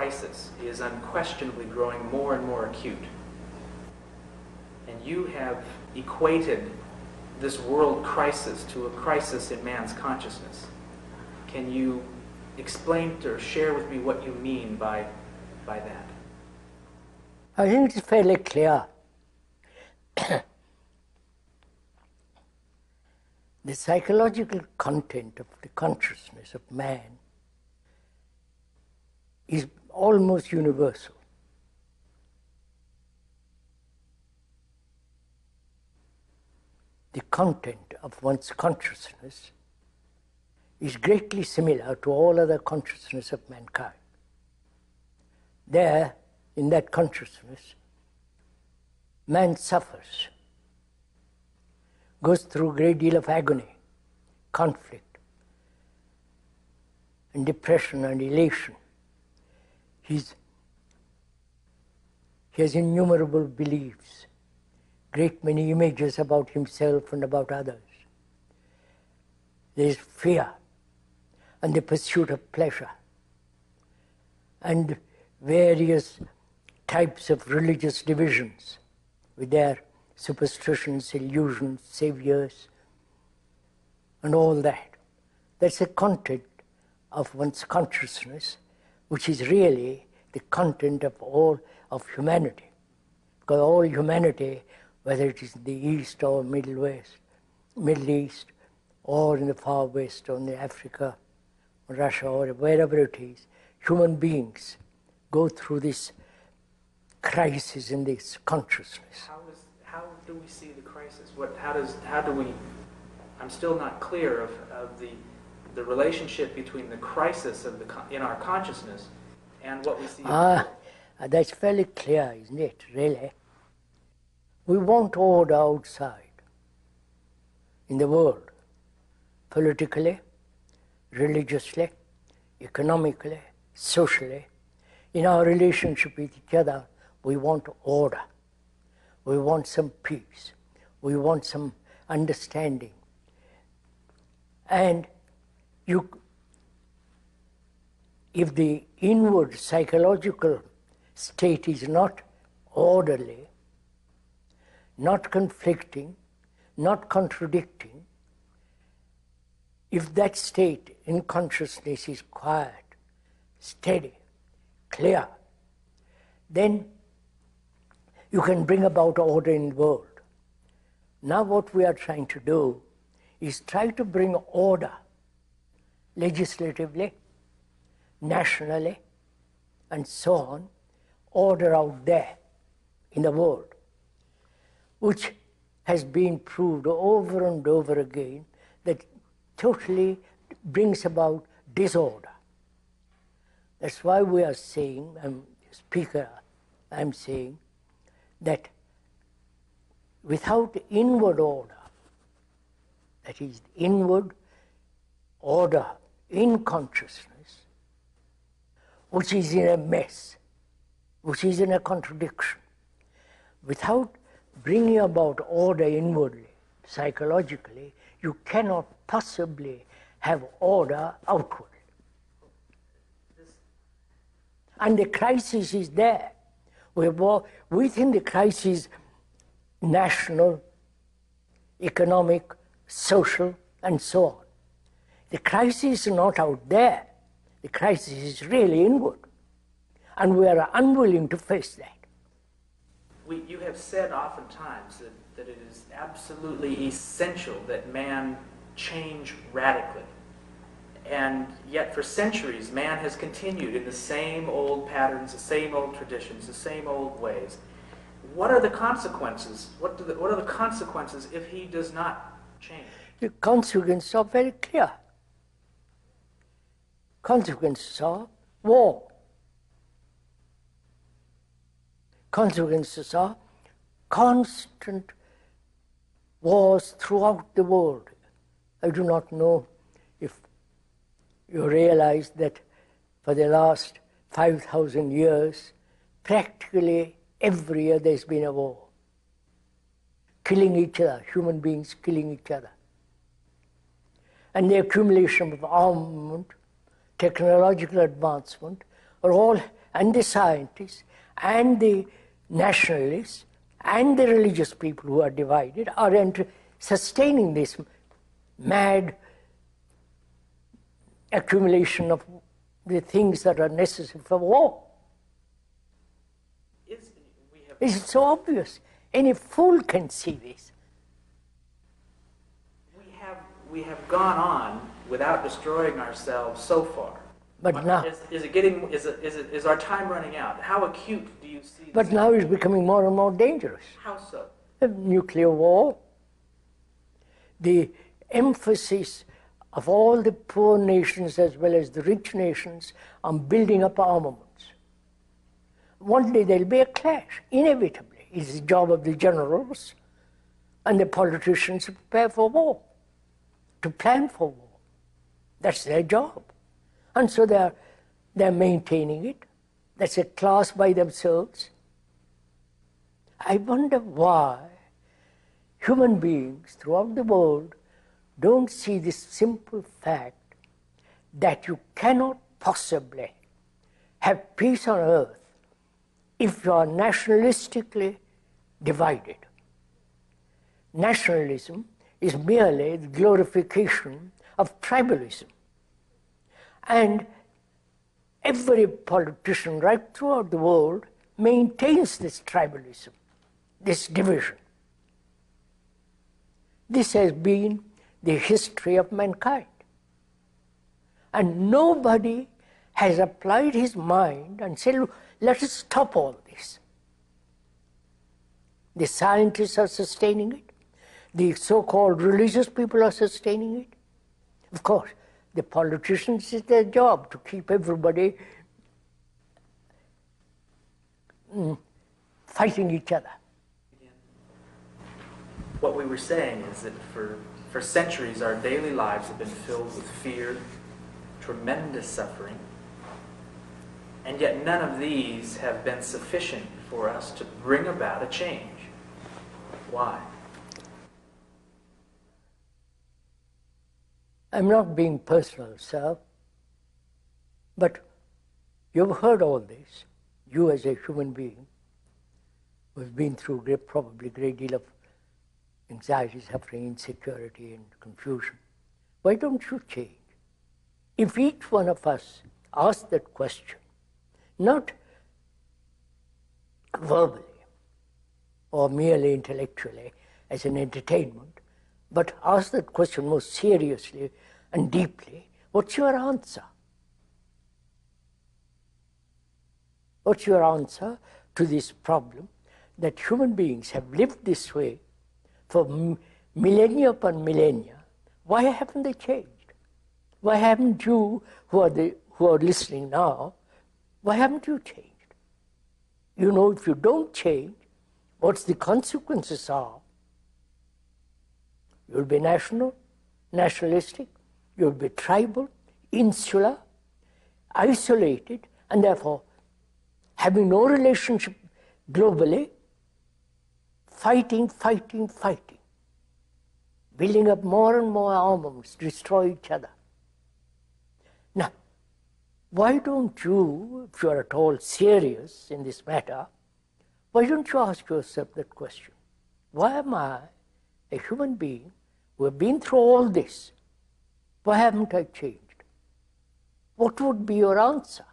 crisis is unquestionably growing more and more acute. And you have equated this world crisis to a crisis in man's consciousness. Can you explain or share with me what you mean by that? I think it's fairly clear. The psychological content of the consciousness of man is almost universal. The content of one's consciousness is greatly similar to all other consciousness of mankind. There, in that consciousness, man suffers, goes through a great deal of agony, conflict, and depression and elation. He has innumerable beliefs, great many images about himself and about others. There is fear and the pursuit of pleasure and various types of religious divisions with their superstitions, illusions, saviors, and all that. That's the content of one's consciousness, which is really the content of all of humanity. Because all humanity, whether it is in the East or Middle East, or in the Far West, or in Africa, or Russia, or wherever it is, human beings go through this crisis in this consciousness. How do we see the crisis? How do we? I'm still not clear of the relationship between the crisis in our consciousness and what we see. That's fairly clear, isn't it? Really, we want order outside in the world, politically, religiously, economically, socially. In our relationship with each other, we want order. We want some peace. We want some understanding. And if the inward psychological state is not orderly, not conflicting, not contradicting, if that state in consciousness is quiet, steady, clear, then you can bring about order in the world. Now what we are trying to do is try to bring order legislatively, nationally, and so on, order out there in the world, which has been proved over and over again that totally brings about disorder. That's why we are saying, I'm saying, that without inward order, that is, inward order in consciousness, which is in a mess, which is in a contradiction, without bringing about order inwardly, psychologically, you cannot possibly have order outwardly. And the crisis is there. Within the crisis, national, economic, social, and so on. The crisis is not out there. The crisis is really inward. And we are unwilling to face that. You have said oftentimes that it is absolutely essential that man change radically. And yet for centuries, man has continued in the same old patterns, the same old traditions, the same old ways. What are the consequences? What are the consequences if he does not change? The consequences are very clear. Consequences are war. Consequences are constant wars throughout the world. I do not know if you realize that for the last 5,000 years, practically every year there's been a war. Killing each other, human beings killing each other. And the accumulation of armament, technological advancement, are all and the scientists and the nationalists and the religious people who are divided are sustaining this mad accumulation of the things that are necessary for war. It's so obvious. Any fool can see this. We have gone on without destroying ourselves so far. But now, is our time running out? How acute do you see this? But now it's becoming more and more dangerous. How so? Nuclear war, the emphasis of all the poor nations as well as the rich nations on building up armaments. One day there'll be a clash, inevitably. It's the job of the generals and the politicians to prepare for war, to plan for war. That's their job. And so they're maintaining it. That's a class by themselves. I wonder why human beings throughout the world don't see this simple fact that you cannot possibly have peace on earth if you are nationalistically divided. Nationalism is merely the glorification of tribalism. And every politician right throughout the world maintains this tribalism, this division. This has been the history of mankind. And nobody has applied his mind and said, look, let us stop all this. The scientists are sustaining it. The so-called religious people are sustaining it. Of course, the politicians, it's their job to keep everybody fighting each other. What we were saying is that for centuries our daily lives have been filled with fear, tremendous suffering, and yet none of these have been sufficient for us to bring about a change. Why? I'm not being personal, sir, but you've heard all this. You as a human being who has been through probably a great deal of anxiety, suffering, insecurity, and confusion. Why don't you change? If each one of us asked that question, not verbally or merely intellectually as an entertainment, but ask that question most seriously and deeply, what's your answer? What's your answer to this problem that human beings have lived this way for millennia upon millennia? Why haven't they changed? Why haven't you, who are listening now, why haven't you changed? You know, if you don't change, what's the consequences are? You'll be nationalistic, you'll be tribal, insular, isolated, and therefore having no relationship globally, fighting, building up more and more armaments, destroy each other. Now, why don't you, if you are at all serious in this matter, why don't you ask yourself that question? Why am I, a human being who have been through all this, why haven't I changed? What would be your answer?